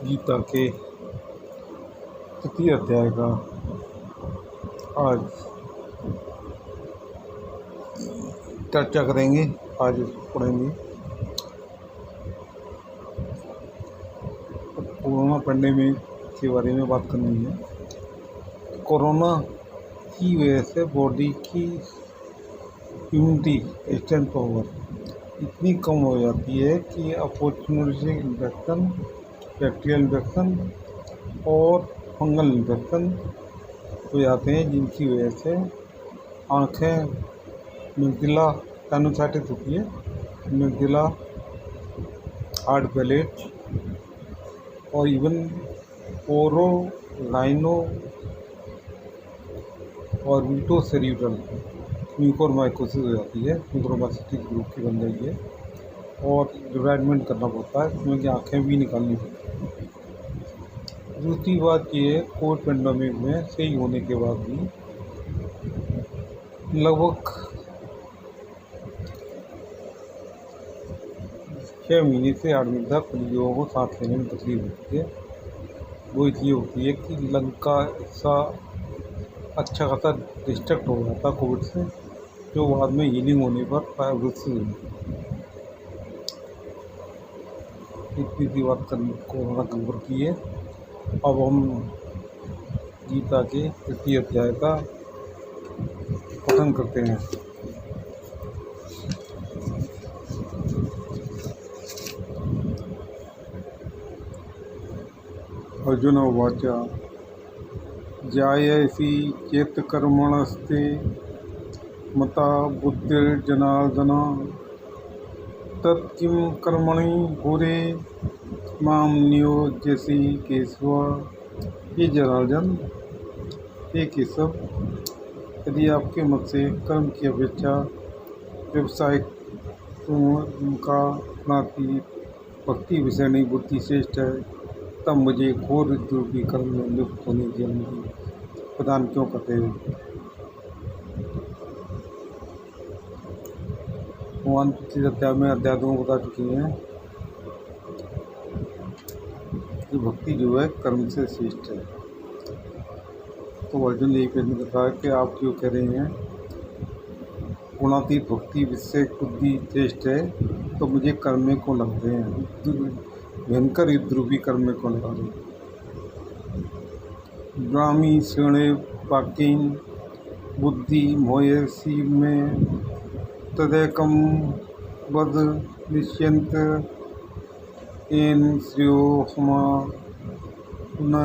गीता के तृतीय अध्याय का आज चर्चा करेंगे। आज इसको पढ़ेंगे। कोरोना पेंडेमिक के बारे में बात करनी है। कोरोना की वजह से बॉडी की इम्यूनिटी स्ट्रेंथ पावर इतनी कम हो जाती है कि अपॉर्चुनिटी इन्फेक्शन, बैक्टीरियल इन्फेक्शन और फंगल इन्फेक्शन हो जाते हैं, जिनकी वजह से आँखें, मैक्युला साइनोसाइटिस होती है, मैक्युला, हार्ड पैलेट और इवन ओरो लाइनो और वीटो सेरिब्रल म्यूकोरमाइकोसिस हो जाती है। म्यूकोरमाइकोसिस ग्रुप की बन रही है और डिब्राइडमेंट करना पड़ता है, इसमें कि आँखें भी निकालनी पड़ती है। दूसरी बात ये है, कोविड पेंडेमिक में सही होने के बाद भी लगभग 6 महीने से 8 महीने तक लोगों को सांस लेने में तकलीफ होती है। वो इसलिए होती है कि लंग का हिस्सा अच्छा खासा डिस्ट्रक्ट हो जाता कोविड से, जो बाद में हीलिंग होने पर फाइब्रोसिस होती है। इतनी सी बात कोरोना कवर की है। अब हम गीता के तृतीय अध्याय का पठन करते हैं। अर्जुन उवाच जायसी चेत्कर्मणस्ते मता बुद्धिर्जनार्दन तत्किं कर्मणि घोरे मां नियोज्यसि केशव। ये जनार्दन, हे केशव, यदि आपके मत से कर्म की अपेक्षा व्यवसायिक का नाती भक्ति विषयनी बुद्धि श्रेष्ठ है, तब मुझे घोर रूपी कर्म में नियुक्त होने की अनुमति प्रदान क्यों करते हो? भगवान पिछले अध्याय में अध्याय 2 बता चुके हैं कि भक्ति जो है कर्म से श्रेष्ठ है। तो अर्जुन यही प्रश्न कर रहा है कि आप क्यों कह रहे हैं गुणातीत भक्ति विषय बुद्धि श्रेष्ठ है, तो मुझे कर्म में क्यों लग रहे हैं? भयंकर युद्ध रूपी कर्म में क्यों लगा रहे हैं? ब्राह्मी श्रेणे वाक्येन बुद्धि मोयसी में तदैकम वद निश्यंत एन श्रेयो हमा पुनः।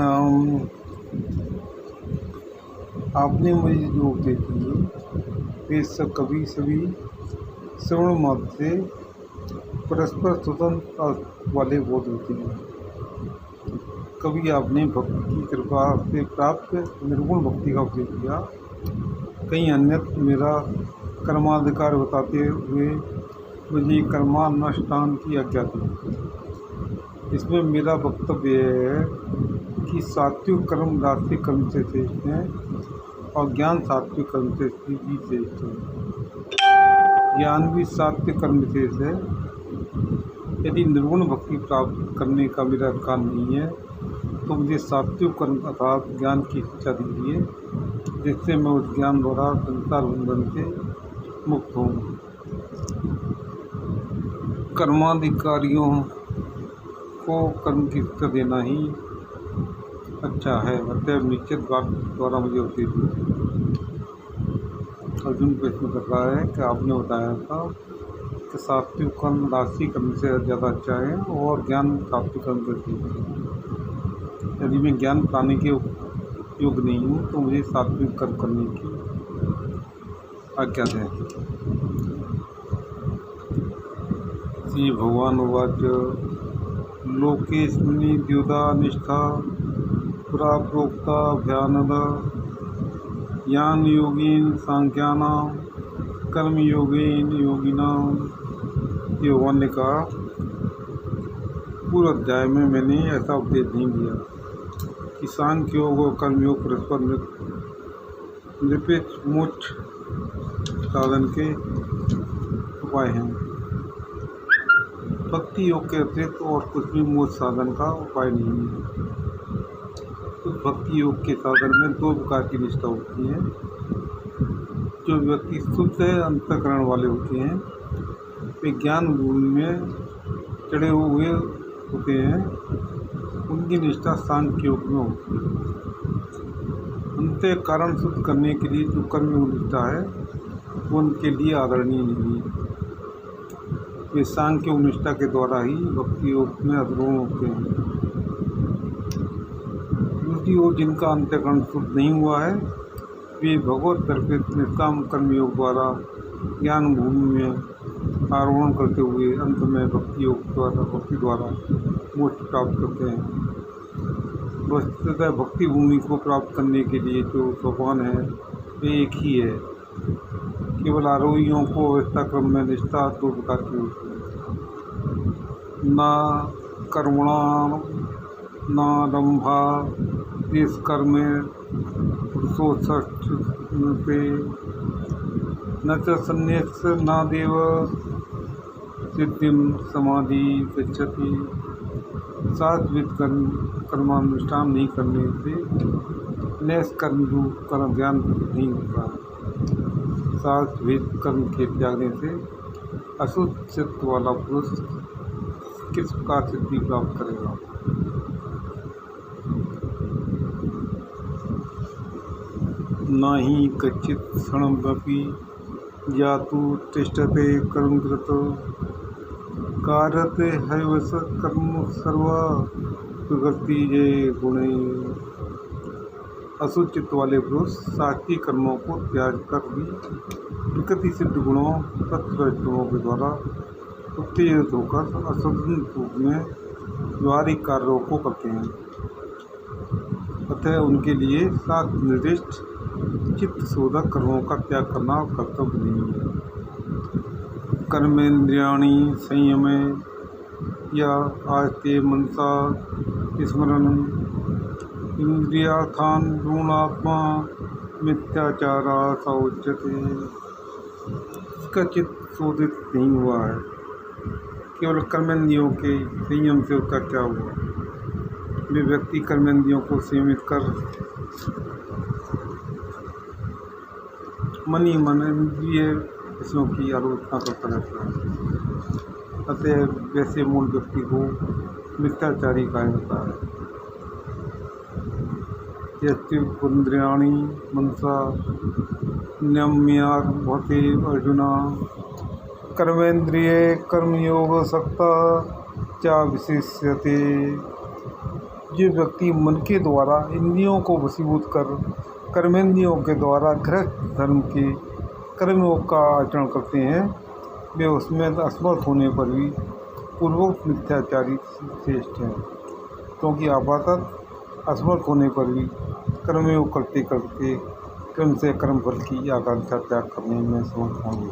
आपने मुझे जो उपदेश दिए वे सब कभी सभी श्रवण मात्र से परस्पर स्वतंत्र वाले बोध होते हैं। कभी आपने भक्ति की कृपा से प्राप्त निर्गुण भक्ति का उपदेश दिया, कहीं अन्यत्र मेरा कर्माधिकार बताते हुए मुझे कर्मानुष्ठान की आज्ञा दी। इसमें मेरा वक्तव्य है कि सात्विक कर्म राजसिक कर्म से श्रेष्ठ हैं और ज्ञान सात्विक कर्म से भी श्रेष्ठ है। ज्ञान भी सात्विक कर्म विशेष है। यदि निर्गुण भक्ति प्राप्त करने का मेरा अधिकार नहीं है, तो मुझे सात्विक कर्म अर्थात ज्ञान की शिक्षा दीजिए, जिससे मैं उस ज्ञान द्वारा संसार बंधन से मुक्त हूँ। कर्माधिकारियों को कर्म की शिक्षा देना ही अच्छा है, अतः निश्चित बात द्वारा मुझे उपदेश दीजिए। अर्जुन प्रश्न कर रहा है कि आपने बताया था कि सात्विक कर्म राजसी कर्म से ज़्यादा अच्छा है और ज्ञान सात्विक कर्म से ठीक है। यदि मैं ज्ञान पाने के योग्य नहीं हूँ, तो मुझे सात्विक कर्म करने की आज्ञा दें। श्री भगवान उवाच लोकेस्मिन् द्विधा निष्ठा पुरा प्रोक्ता भयानद यान योगेन सांख्यानां कर्म योगेन योगिनां। ये भगवान ने कहा, पूर्व अध्याय में मैंने ऐसा उपदेश नहीं दिया कि सांख्य योग और कर्मयोग परस्पर निरपेक्ष मोक्ष साधन के उपाय हैं। भक्ति योग के अतिरिक्त और कुछ भी मोक्ष साधन का उपाय नहीं है। तो भक्ति योग के साधन में दो प्रकार की निष्ठा होती है। जो व्यक्ति शुद्ध अंतःकरण वाले होते हैं वे ज्ञान भूमि में चढ़े हुए होते हैं, उनकी निष्ठा सांख्य योग में होती है। अंतःकरण शुद्ध करने के लिए जो कर्मयोग निष्ठा है वो उनके लिए आदरणीय नहीं है। वे सांख्य योग निष्ठा के द्वारा ही भक्ति योग में अग्रणी होते हैं। दूसरी ओर जिनका अंतःकरण शुद्ध नहीं हुआ है वे भगवत दर्पित निष्काम कर्मयोग द्वारा ज्ञान भूमि में आरोहण करते हुए अंत में भक्ति द्वारा मोक्ष प्राप्त करते हैं। वस्तुतः भक्ति भूमि को प्राप्त करने के लिए जो सोपान है वे एक ही है। केवल आरोहियों को अवस्था क्रम में निष्ठा दो प्रकार की होती है। न कर्मणा न दम्भा देश कर्म पुरुषोत्सते न च संन्यास न देव सिद्धिम समाधि गच्छति। सात्विक कर्मानुष्ठान नहीं करने से नैस कर्म रूप कर्म ज्ञान नहीं होता। सात्विक कर्म के त्यागने से अशुद्ध चित्त वाला पुरुष किस प्रकार सिद्धि प्राप्त करेगा। न हि कच्चित् क्षणमपि यातु तिष्ठते कर्मकृत कारते हैवस कर्म सर्वा प्रकृति जय गुणे। अशुद्ध चित्त वाले पुरुष सात्विक कर्मों को त्याग कर भी प्रकृति सिद्ध गुणों तत्वों के द्वारा उत्तेजित होकर अशुद्ध रूप में व्यवहारिक कार्यों को करते हैं। अतः उनके लिए सात निर्दिष्ट चित्त शोधक कर्मों का त्याग करना कर्तव्य नहीं है। कर्मेंद्रियाणि संयम या आस्ते मनसा स्मरण इंद्रियार्थान गुणात्मा मिथ्याचारा सौच्यते। इसका चित्त शोधित नहीं हुआ है, केवल कर्मेंद्रियों के संयम से उसका क्या हुआ। वे व्यक्ति कर्मेंद्रियों को सीमित कर मन ही मन इंद्रिय विषयों की आलोचना करता रहता है। अतः वैसे मूल व्यक्ति को मिथ्याचारी कहा जाता है। यस्त्विन्द्रियाणि मनसा नियम्यात् भवति अर्जुना कर्मेन्द्रिये कर्मयोग सक्ता च विशिष्यते। जो व्यक्ति मन के द्वारा इंद्रियों को वशीभूत कर कर्मेंद्रियों के द्वारा गृहस्थ धर्म के कर्मयोग का आचरण करते हैं वे उसमें असमर्थ होने पर भी पूर्वोक्त मिथ्याचारी श्रेष्ठ हैं, क्योंकि आपातः असमर्थ होने पर भी कर्मयोग करते करते क्रम से कर्म फल की आकांक्षा त्याग करने में समर्थ होंगे।